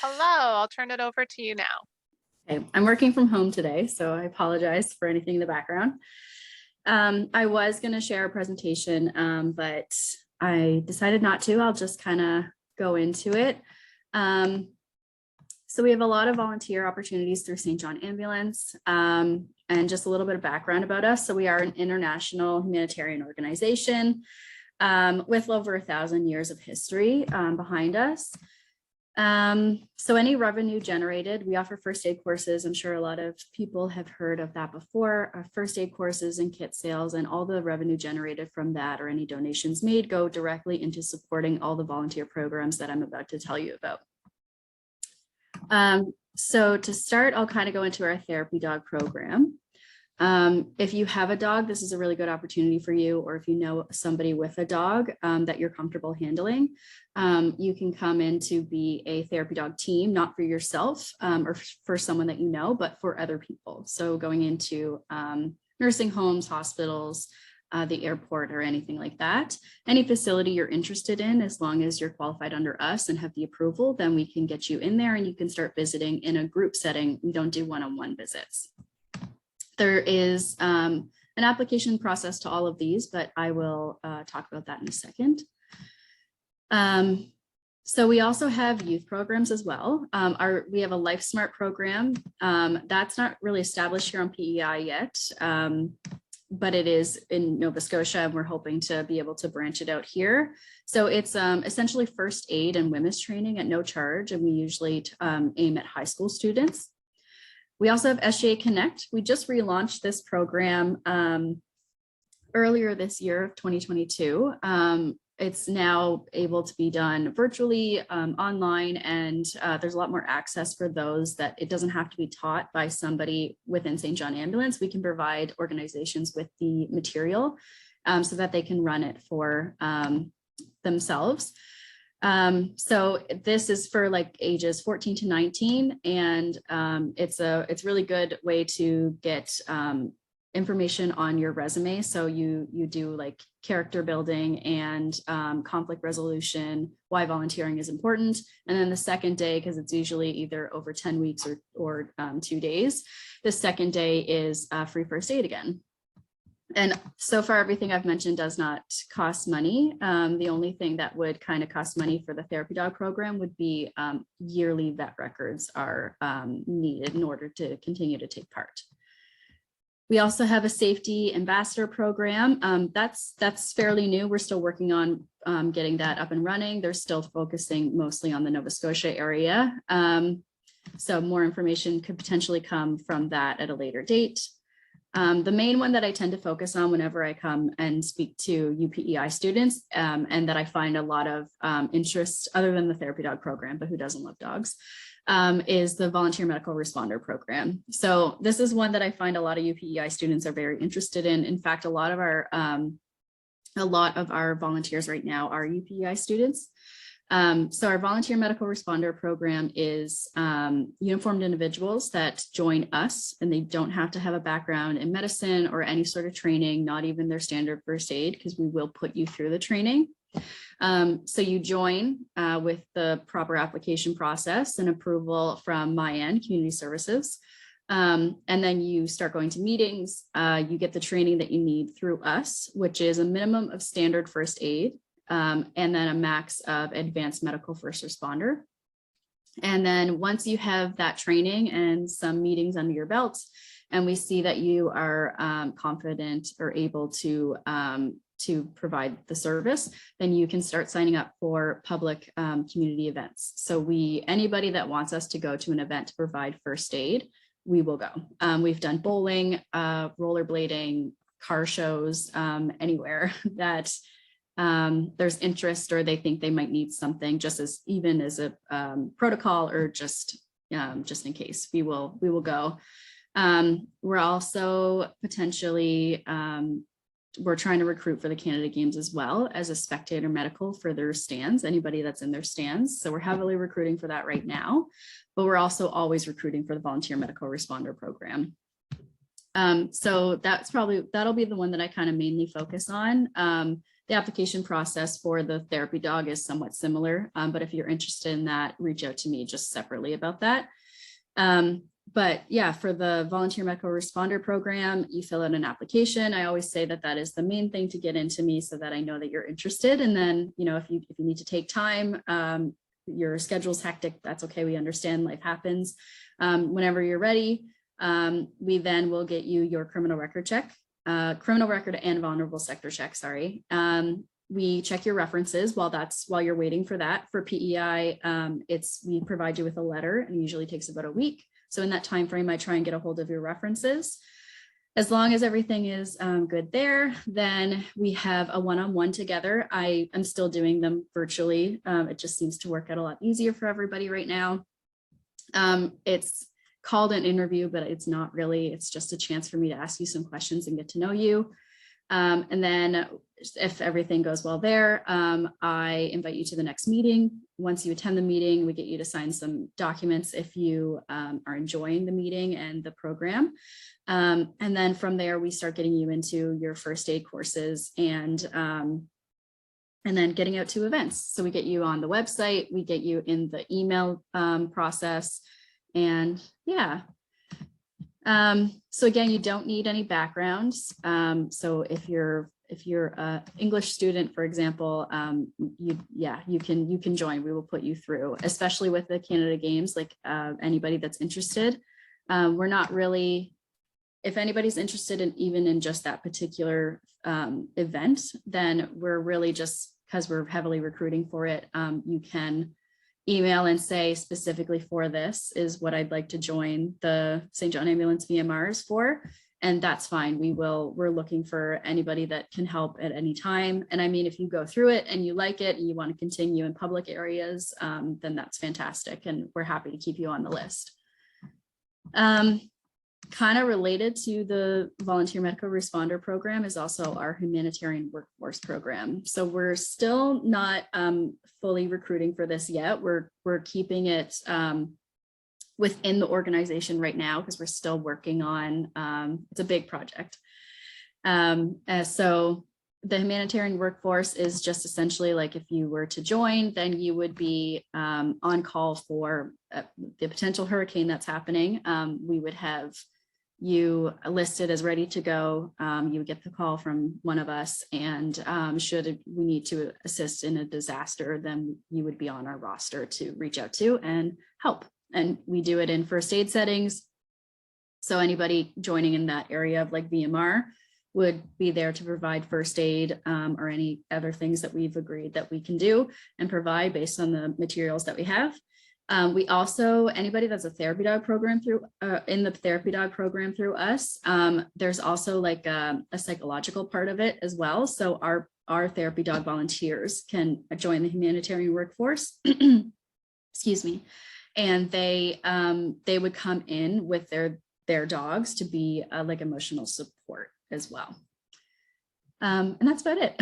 Hello, I'll turn it over to you now. Okay, I'm working from home today, so I apologize for anything in the background. I was going to share a presentation, but I decided not to. I'll just kind of go into it. So we have a lot of volunteer opportunities through St. John Ambulance, and just a little bit of background about us. So we are an international humanitarian organization with over 1,000 years of history behind us. So any revenue generated, we offer first aid courses. I'm sure a lot of people have heard of that before. Our first aid courses and kit sales, and all the revenue generated from that or any donations made go directly into supporting all the volunteer programs that I'm about to tell you about. So to start, I'll kind of go into our therapy dog program. If you have a dog, this is a really good opportunity for you, or if you know somebody with a dog that you're comfortable handling, you can come in to be a therapy dog team, not for yourself or for someone that you know, but for other people. So going into nursing homes, hospitals, the airport, or anything like that. Any facility you're interested in, as long as you're qualified under us and have the approval, then we can get you in there and you can start visiting in a group setting. We don't do one-on-one visits. There is an application process to all of these, but I will talk about that in a second. So we also have youth programs as well. We have a Life Smart program. That's not really established here on PEI yet, but it is in Nova Scotia, and we're hoping to be able to branch it out here. So it's essentially first aid and women's training at no charge, and we usually aim at high school students. We also have SGA Connect. We just relaunched this program earlier this year of 2022. It's now able to be done virtually, online, and there's a lot more access for those that it doesn't have to be taught by somebody within St. John Ambulance. We can provide organizations with the material so that they can run it for themselves. So this is for like ages 14 to 19, and it's really good way to get information on your resume. So you do like character building and conflict resolution, why volunteering is important. And then the second day, because it's usually either over 10 weeks or 2 days, the second day is free first aid again. And so far, everything I've mentioned does not cost money. The only thing that would kind of cost money for the therapy dog program would be yearly vet records are needed in order to continue to take part. We also have a safety ambassador program. That's fairly new. We're still working on getting that up and running. They're still focusing mostly on the Nova Scotia area. So more information could potentially come from that at a later date. The main one that I tend to focus on whenever I come and speak to UPEI students, and that I find a lot of interest other than the therapy dog program, but who doesn't love dogs, is the volunteer medical responder program. So this is one that I find a lot of UPEI students are very interested in. In fact, a lot of our volunteers right now are UPEI students. So our volunteer medical responder program is uniformed individuals that join us, and they don't have to have a background in medicine or any sort of training, not even their standard first aid, because we will put you through the training. So you join with the proper application process and approval from my end, Community Services. And then you start going to meetings. You get the training that you need through us, which is a minimum of standard first aid. And then a max of advanced medical first responder. And then once you have that training and some meetings under your belt, and we see that you are confident or able to provide the service, then you can start signing up for public community events. So anybody that wants us to go to an event to provide first aid, we will go. We've done bowling, rollerblading, car shows, anywhere that there's interest or they think they might need something, just as even as a protocol or just in case, we will go. We're also potentially we're trying to recruit for the Canada Games as well as a spectator medical for their stands, anybody that's in their stands. So we're heavily recruiting for that right now, but we're also always recruiting for the volunteer medical responder program. So that'll be the one that I kind of mainly focus on. The application process for the therapy dog is somewhat similar, but if you're interested in that, reach out to me just separately about that. But yeah, for the volunteer medical responder program, you fill out an application. I always say that that is the main thing to get into me so that I know that you're interested. And then, you know, if you need to take time, your schedule's hectic, that's okay. We understand, life happens. Whenever you're ready, we then will get you your criminal record check, criminal record and vulnerable sector check, sorry. We check your references while you're waiting for that. For PEI, we provide you with a letter, and it usually takes about a week. So in that time frame, I try and get a hold of your references. As long as everything is good there, then we have a one-on-one together. I am still doing them virtually. It just seems to work out a lot easier for everybody right now. It's called an interview, but it's not really. It's just a chance for me to ask you some questions and get to know you. And then if everything goes well there, I invite you to the next meeting. Once you attend the meeting, we get you to sign some documents if you are enjoying the meeting and the program. And then from there, we start getting you into your first aid courses and then getting out to events. So we get you on the website, we get you in the email process, and yeah. So again, you don't need any backgrounds. So if you're an English student, for example, you can join. We will put you through, especially with the Canada Games. Like anybody that's interested, we're not really. If anybody's interested in even in just that particular event, then we're really just because we're heavily recruiting for it. You can email and say specifically for this is what I'd like to join the St. John Ambulance VMRs for. And that's fine. We're looking for anybody that can help at any time. And I mean, if you go through it and you like it and you want to continue in public areas, then that's fantastic. And we're happy to keep you on the list. Kind of related to the volunteer medical responder program is also our humanitarian workforce program. So we're still not fully recruiting for this yet. We're keeping it within the organization right now because we're still working on, it's a big project. So the humanitarian workforce is just essentially like if you were to join, then you would be on call for the potential hurricane that's happening. We would have you listed as ready to go. You would get the call from one of us, and should we need to assist in a disaster, then you would be on our roster to reach out to and help. And we do it in first aid settings. So anybody joining in that area of like VMR would be there to provide first aid or any other things that we've agreed that we can do and provide based on the materials that we have. We also, anybody that's a therapy dog program through, in the therapy dog program through us, there's also like a psychological part of it as well. So our therapy dog volunteers can join the humanitarian workforce, excuse me, and they would come in with their dogs to be like emotional support as well. And that's about it.